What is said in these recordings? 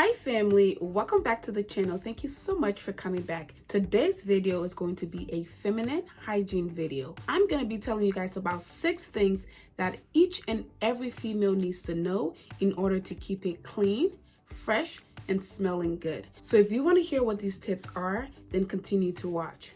Hi family, welcome back to the channel. Thank you so much for coming back. Today's video is going to be a feminine hygiene video. I'm going to be telling you guys about 6 things that each and every female needs to know in order to keep it clean, fresh, and smelling good. So if you want to hear what these tips are, then continue to watch.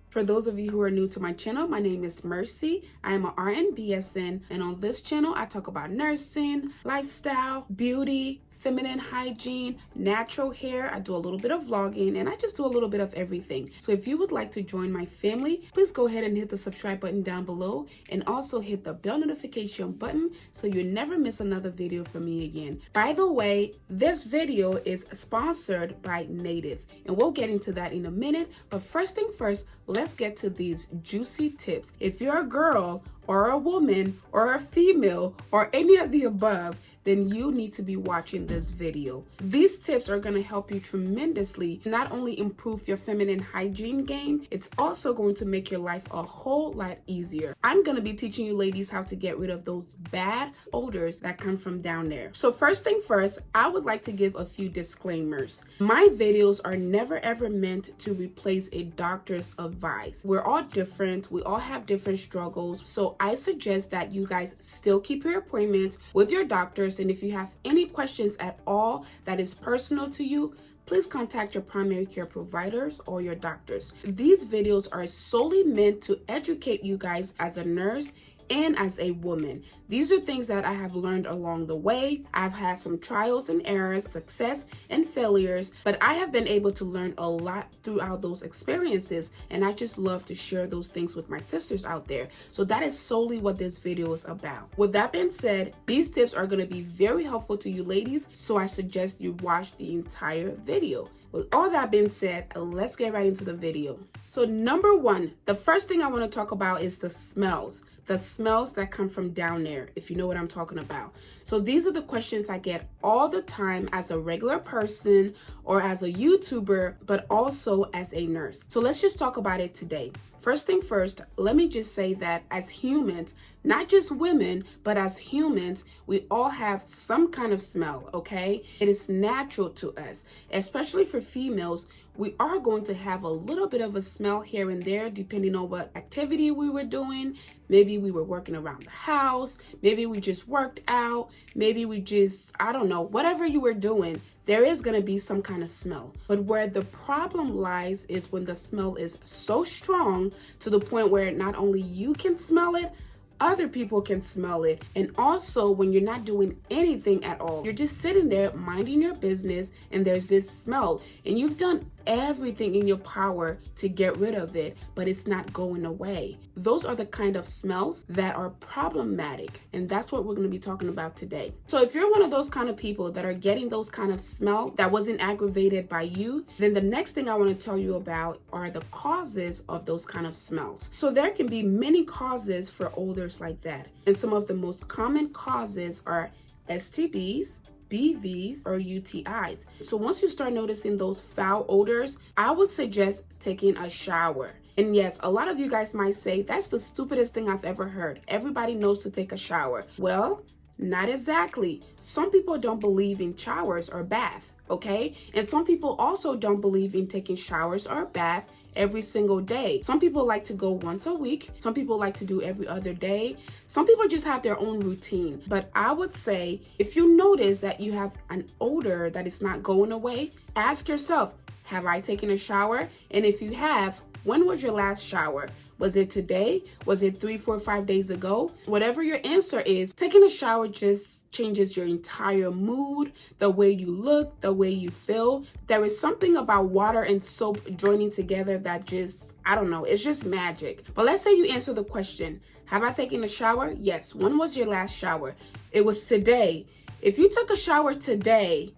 For those of you who are new to my channel, my name is Mercy. I am an RN BSN, and on this channel, I talk about nursing, lifestyle, beauty, feminine hygiene, natural hair. I do a little bit of vlogging, and I just do a little bit of everything. So if you would like to join my family, please go ahead and hit the subscribe button down below, and also hit the bell notification button so you never miss another video from me again. By the way, this video is sponsored by Native, and we'll get into that in a minute. But first thing first, let's get to these juicy tips. If you're a girl or a woman or a female or any of the above, then you need to be watching this video. These tips are going to help you tremendously not only improve your feminine hygiene game, it's also going to make your life a whole lot easier. I'm going to be teaching you ladies how to get rid of those bad odors that come from down there. So first thing first, I would like to give a few disclaimers. My videos are never ever meant to replace a doctor's advice. We're all different. We all have different struggles. So I suggest that you guys still keep your appointments with your doctors. And if you have any questions at all that is personal to you, please contact your primary care providers or your doctors. These videos are solely meant to educate you guys as a nurse and as a woman. These are things that I have learned along the way. I've had some trials and errors, success and failures, but I have been able to learn a lot throughout those experiences, and I just love to share those things with my sisters out there. So that is solely what this video is about. With that being said, these tips are going to be very helpful to you ladies, so I suggest you watch the entire video. With all that being said, let's get right into the video. So number 1, the first thing I want to talk about is the smells. The smells that come from down there, if you know what I'm talking about. So these are the questions I get all the time as a regular person or as a YouTuber, but also as a nurse. So let's just talk about it today. First thing first, let me just say that as humans, not just women, but as humans, we all have some kind of smell, okay? It is natural to us, especially for females. We are going to have a little bit of a smell here and there depending on what activity we were doing. Maybe we were working around the house. Maybe we just worked out. Maybe we just, I don't know, whatever you were doing, there is going to be some kind of smell. But where the problem lies is when the smell is so strong to the point where not only you can smell it, other people can smell it. And also when you're not doing anything at all, you're just sitting there minding your business and there's this smell and you've done everything in your power to get rid of it, but it's not going away. Those are the kind of smells that are problematic, and that's what we're going to be talking about today. So if you're one of those kind of people that are getting those kind of smell that wasn't aggravated by you, then the next thing I want to tell you about are the causes of those kind of smells. So there can be many causes for odors like that, and some of the most common causes are STDs, BVs, or UTIs. So once you start noticing those foul odors, I would suggest taking a shower. And yes, a lot of you guys might say, that's the stupidest thing I've ever heard. Everybody knows to take a shower. Well, not exactly. Some people don't believe in showers or bath, okay? And some people also don't believe in taking showers or bath every single day. Some people like to go once a week. Some people like to do every other day. Some people just have their own routine. But I would say if you notice that you have an odor that is not going away, ask yourself, have I taken a shower? And if you have, when was your last shower? Was it today? Was it 3, 4, 5 days ago? Whatever your answer is, taking a shower just changes your entire mood, the way you look, the way you feel. There is something about water and soap joining together that just, I don't know, it's just magic. But let's say you answer the question, have I taken a shower? Yes. When was your last shower? It was today. If you took a shower today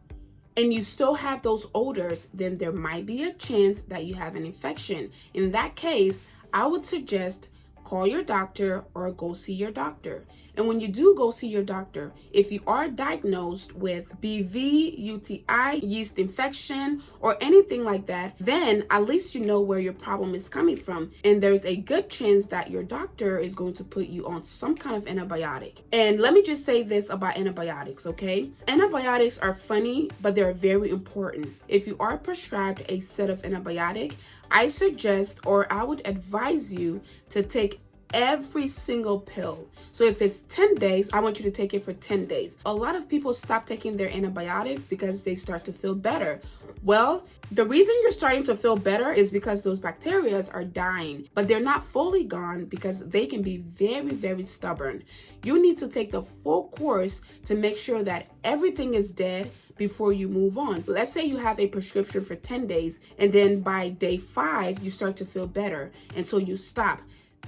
and you still have those odors, then there might be a chance that you have an infection. In that case, I would suggest call your doctor or go see your doctor. And when you do go see your doctor, if you are diagnosed with BV, UTI, yeast infection, or anything like that, then at least you know where your problem is coming from. And there's a good chance that your doctor is going to put you on some kind of antibiotic. And let me just say this about antibiotics, okay? Antibiotics are funny, but they're very important. If you are prescribed a set of antibiotic, I suggest, or I would advise you to take every single pill. So if it's 10 days, I want you to take it for 10 days. A lot of people stop taking their antibiotics because they start to feel better. Well, the reason you're starting to feel better is because those bacteria are dying, but they're not fully gone because they can be very, very stubborn. You need to take the full course to make sure that everything is dead before you move on. Let's say you have a prescription for 10 days and then by day 5, you start to feel better. And so you stop.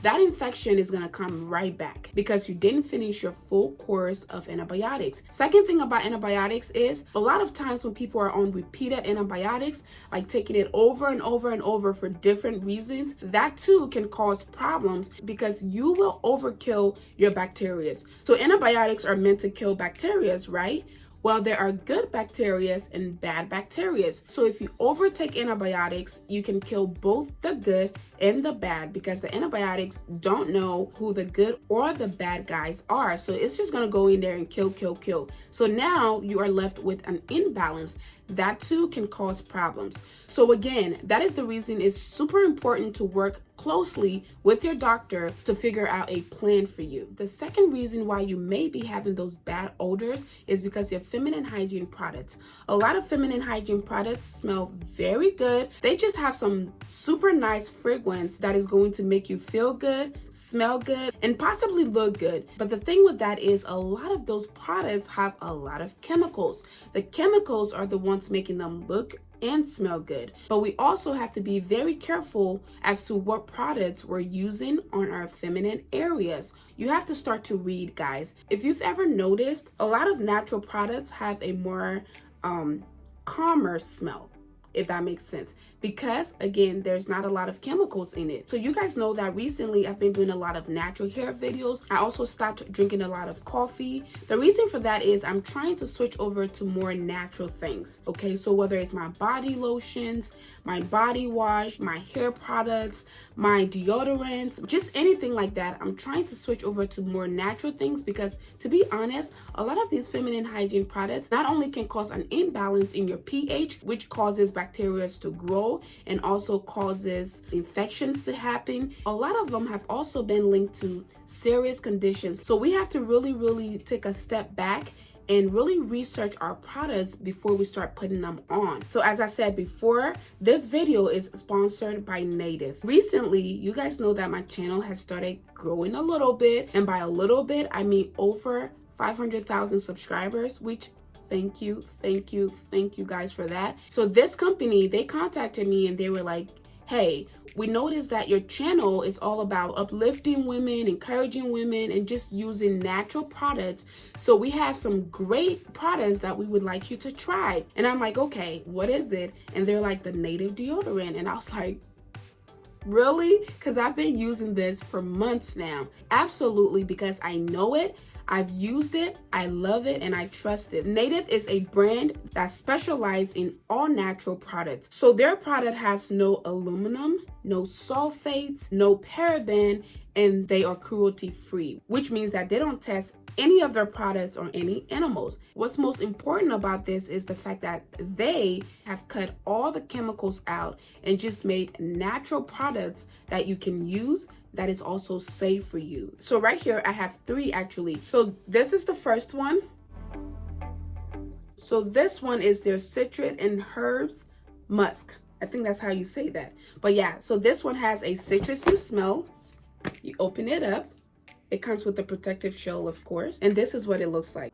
That infection is going to come right back because you didn't finish your full course of antibiotics. Second thing about antibiotics is a lot of times when people are on repeated antibiotics, like taking it over and over and over for different reasons, that too can cause problems because you will overkill your bacteria. So antibiotics are meant to kill bacteria, right? Well, there are good bacteria and bad bacteria. So if you overtake antibiotics, you can kill both the good and the bad because the antibiotics don't know who the good or the bad guys are. So it's just going to go in there and kill. So now you are left with an imbalance. That too can cause problems. So again, that is the reason it's super important to work closely with your doctor to figure out a plan for you. The second reason why you may be having those bad odors is because of feminine hygiene products. A lot of feminine hygiene products smell very good. They just have some super nice fragrance that is going to make you feel good, smell good, and possibly look good. But the thing with that is a lot of those products have a lot of chemicals. The chemicals are the ones making them look and smell good. But we also have to be very careful as to what products we're using on our feminine areas. You have to start to read, guys. If you've ever noticed, a lot of natural products have a more calmer smell, if that makes sense, because again, there's not a lot of chemicals in it. So you guys know that recently I've been doing a lot of natural hair videos. I also stopped drinking a lot of coffee. The reason for that is I'm trying to switch over to more natural things. Okay, so whether it's my body lotions, my body wash, my hair products, my deodorants, just anything like that, I'm trying to switch over to more natural things because, to be honest, a lot of these feminine hygiene products not only can cause an imbalance in your pH, which causes bacteria to grow and also causes infections to happen. A lot of them have also been linked to serious conditions. So we have to really take a step back and really research our products before we start putting them on. So as I said before, this video is sponsored by Native. Recently, you guys know that my channel has started growing a little bit, and by a little bit, I mean over 500,000 subscribers, which thank you guys for that. So this company, they contacted me and they were like, hey, we noticed that your channel is all about uplifting women, encouraging women, and just using natural products. So we have some great products that we would like you to try. And I'm like, okay, what is it? And they're like, the Native deodorant. And I was like, really? Because I've been using this for months now. Absolutely, because I know it. I've used it, I love it, and I trust it. Native is a brand that specializes in all natural products. So their product has no aluminum, no sulfates, no paraben, and they are cruelty free, which means that they don't test any of their products on any animals. What's most important about this is the fact that they have cut all the chemicals out and just made natural products that you can use that is also safe for you. So right here, I have 3 actually. So this is the first one. So this one is their citrus and herbs musk. I think that's how you say that. But yeah, so this one has a citrusy smell. You open it up. It comes with a protective shell, of course. And this is what it looks like.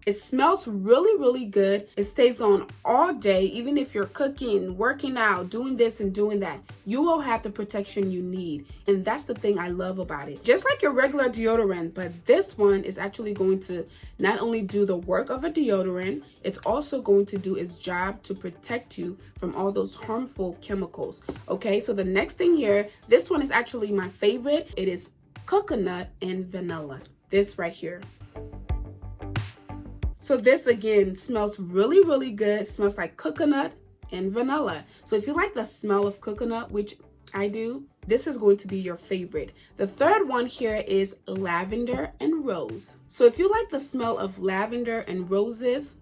It smells really, really good. It stays on all day, even if you're cooking, working out, doing this and doing that. You will have the protection you need. And that's the thing I love about it. Just like your regular deodorant, but this one is actually going to not only do the work of a deodorant, it's also going to do its job to protect you from all those harmful chemicals. Okay, so the next thing here, this one is actually my favorite. It is coconut and vanilla. This right here. So this again smells really, really good. It smells like coconut and vanilla. So if you like the smell of coconut, which I do, this is going to be your favorite. The third one here is lavender and rose. So if you like the smell of lavender and roses,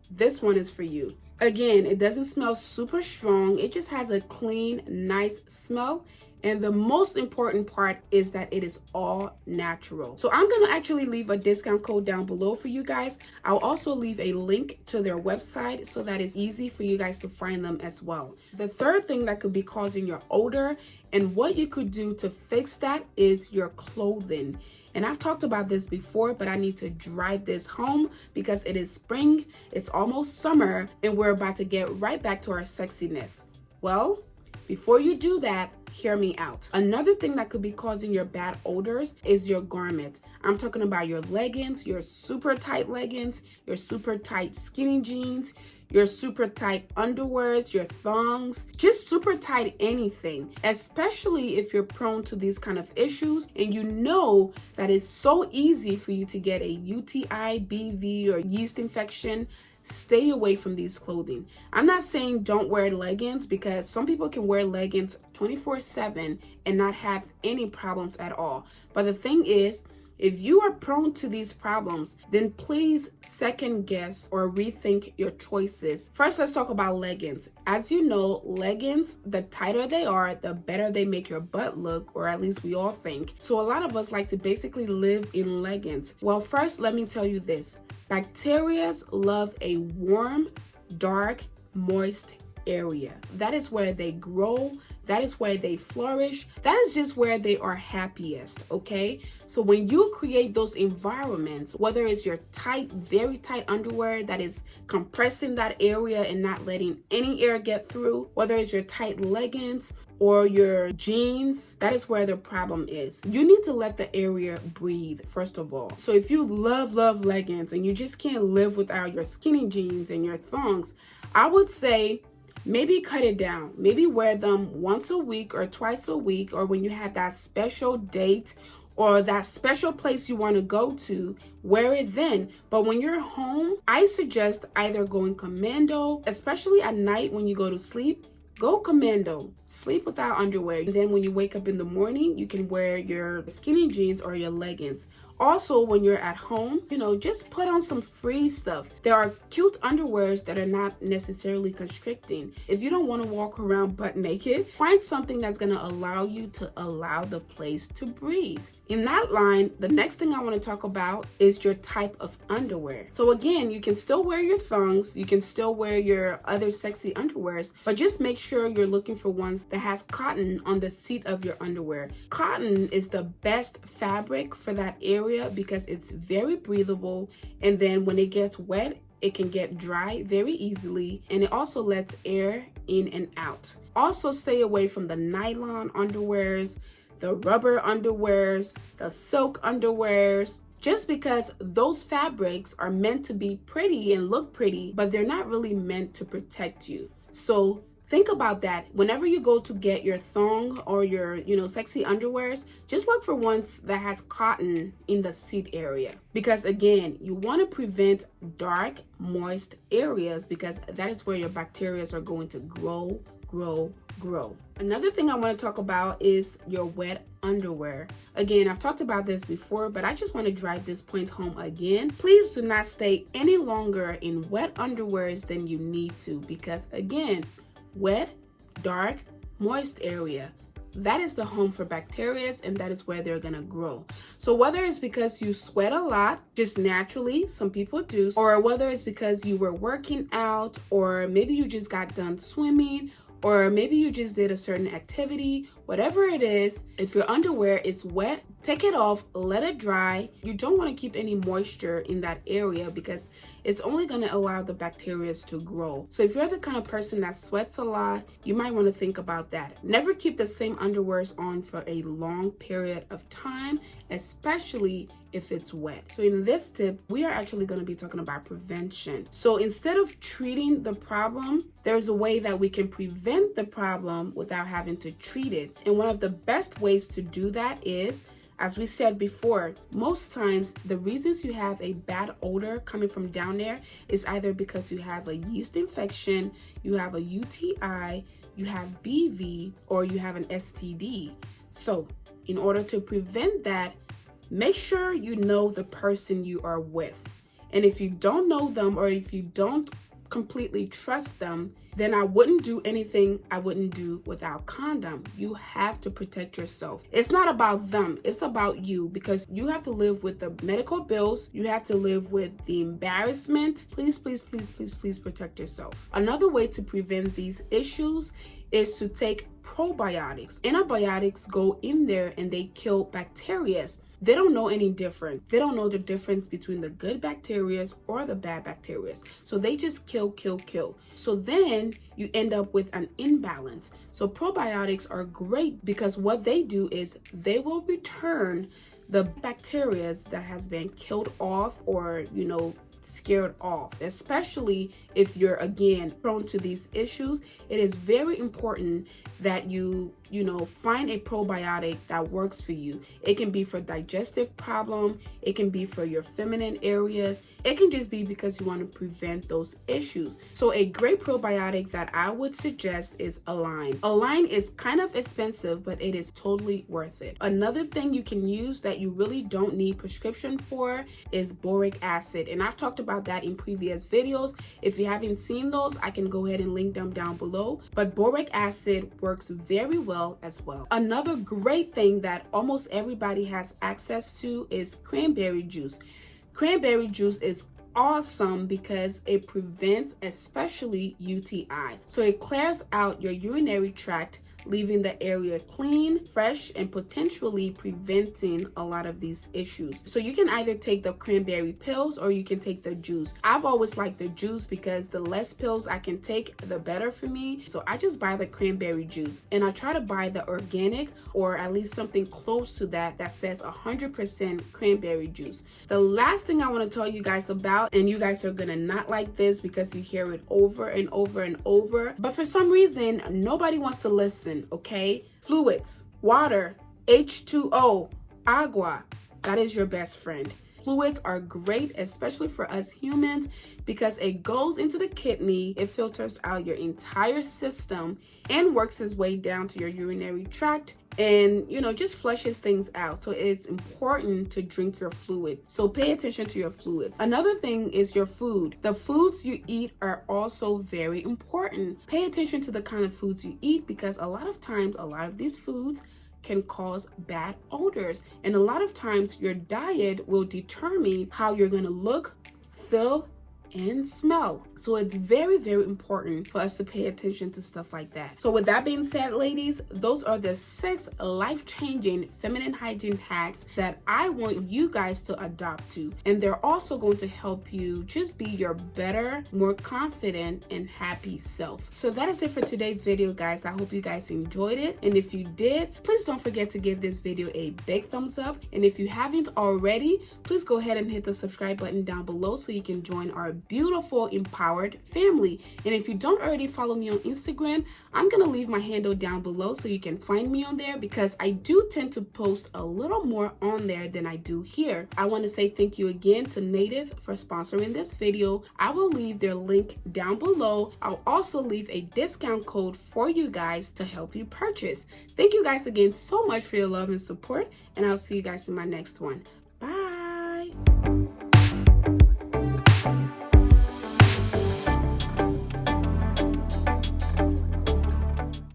this one is for you. Again, it doesn't smell super strong. It just has a clean, nice smell. And the most important part is that it is all natural. So I'm gonna actually leave a discount code down below for you guys. I'll also leave a link to their website so that it's easy for you guys to find them as well. The third thing that could be causing your odor and what you could do to fix that is your clothing. And I've talked about this before, but I need to drive this home because it is spring, it's almost summer, and we're about to get right back to our sexiness. Well, before you do that, hear me out. Another thing that could be causing your bad odors is your garment. I'm talking about your leggings, your super tight leggings, your super tight skinny jeans, your super tight underwears, your thongs, just super tight anything, especially if you're prone to these kind of issues and you know that it's so easy for you to get a UTI, BV, or yeast infection. Stay away from these clothing. I'm not saying don't wear leggings because some people can wear leggings 24/7 and not have any problems at all. But the thing is, if you are prone to these problems, then please second guess or rethink your choices. First, let's talk about leggings. As you know, leggings, the tighter they are, the better they make your butt look, or at least we all think. So a lot of us like to basically live in leggings. Well, first, let me tell you this. Bacteria love a warm, dark, moist area. That is where they grow. That is where they flourish. That is just where they are happiest, okay? So when you create those environments, whether it's your tight, very tight underwear that is compressing that area and not letting any air get through, whether it's your tight leggings or your jeans, that is where the problem is. You need to let the area breathe, first of all. So if you love leggings and you just can't live without your skinny jeans and your thongs, I would say maybe cut it down. Maybe wear them once a week or twice a week, or when you have that special date or that special place you want to go to, wear it then. But when you're home, I suggest either going commando, especially at night when you go to sleep. Go commando, sleep without underwear. And then when you wake up in the morning, you can wear your skinny jeans or your leggings. Also, when you're at home, just put on some free stuff. There are cute underwears that are not necessarily constricting. If you don't want to walk around butt naked, find something that's going to allow you to allow the place to breathe. In that line, the next thing I want to talk about is your type of underwear. So again, you can still wear your thongs, you can still wear your other sexy underwears, but just make sure you're looking for ones that has cotton on the seat of your underwear. Cotton is the best fabric for that area because it's very breathable, and then when it gets wet, it can get dry very easily, and it also lets air in and out. Also, stay away from the nylon underwears, the rubber underwears, the silk underwears, just because those fabrics are meant to be pretty and look pretty, but they're not really meant to protect you. So think about that. Whenever you go to get your thong or your, sexy underwears, just look for ones that has cotton in the seat area. Because again, you want to prevent dark, moist areas because that is where your bacteria are going to grow. Another thing I want to talk about is your wet underwear. Again, I've talked about this before, but I just want to drive this point home again. Please do not stay any longer in wet underwears than you need to, because again, wet, dark, moist area, that is the home for bacteria, and that is where they're gonna grow. So whether it's because you sweat a lot, just naturally, some people do, or whether it's because you were working out, or maybe you just got done swimming, or maybe you just did a certain activity, whatever it is. If your underwear is wet, take it off, let it dry. You don't want to keep any moisture in that area because it's only going to allow the bacteria to grow. So if you're the kind of person that sweats a lot, you might want to think about that. Never keep the same underwears on for a long period of time, especially if it's wet. So in this tip, we are actually going to be talking about prevention. So instead of treating the problem, there's a way that we can prevent the problem without having to treat it. And one of the best ways to do that is, as we said before, most times the reasons you have a bad odor coming from down there is either because you have a yeast infection, you have a UTI, you have BV, or you have an STD. So in order to prevent that, make sure you know the person you are with. And if you don't know them, or if you don't completely trust them, then I wouldn't do anything I wouldn't do without condom. You have to protect yourself. It's not about them, it's about you, because you have to live with the medical bills, you have to live with the embarrassment. Please, please, please, please, please protect yourself. Another way to prevent these issues is to take probiotics. Antibiotics go in there and they kill bacteria. They don't know any different. They don't know the difference between the good bacteria or the bad bacteria. So they just kill, kill, kill. So then you end up with an imbalance. So probiotics are great because what they do is they will return the bacteria that has been killed off or, scared off. Especially if you're, again, prone to these issues, it is very important that you find a probiotic that works for you. It can be for digestive problem, it can be for your feminine areas, it can just be because you want to prevent those issues. So a great probiotic that I would suggest is Align. Align is kind of expensive, but it is totally worth it. Another thing you can use that you really don't need prescription for is boric acid, and I've talked about that in previous videos. If you haven't seen those, I can go ahead and link them down below. But boric acid works very well as well. Another great thing that almost everybody has access to is cranberry juice. Cranberry juice is awesome because it prevents especially UTIs. So it clears out your urinary tract, leaving the area clean, fresh, and potentially preventing a lot of these issues. So you can either take the cranberry pills or you can take the juice. I've always liked the juice because the less pills I can take, the better for me. So I just buy the cranberry juice, and I try to buy the organic or at least something close to that says 100% cranberry juice. The last thing I want to tell you guys about, and you guys are gonna not like this because you hear it over and over and over, but for some reason nobody wants to listen. Okay, fluids, water, H2O, agua, that is your best friend. Fluids are great, especially for us humans, because it goes into the kidney, it filters out your entire system and works its way down to your urinary tract and just flushes things out. So it's important to drink your fluid. So pay attention to your fluids. Another thing is your food. The foods you eat are also very important. Pay attention to the kind of foods you eat, because a lot of times a lot of these foods can cause bad odors, and a lot of times your diet will determine how you're going to look, feel, and smell. So it's very, very important for us to pay attention to stuff like that. So with that being said, ladies, those are the 6 life-changing feminine hygiene hacks that I want you guys to adopt to. And they're also going to help you just be your better, more confident, and happy self. So that is it for today's video, guys. I hope you guys enjoyed it. And if you did, please don't forget to give this video a big thumbs up. And if you haven't already, please go ahead and hit the subscribe button down below so you can join our beautiful, empowered family. And if you don't already follow me on Instagram, I'm gonna leave my handle down below so you can find me on there, because I do tend to post a little more on there than I do here. I want to say thank you again to Native for sponsoring this video. I will leave their link down below. I'll also leave a discount code for you guys to help you purchase. Thank you guys again so much for your love and support, and I'll see you guys in my next one.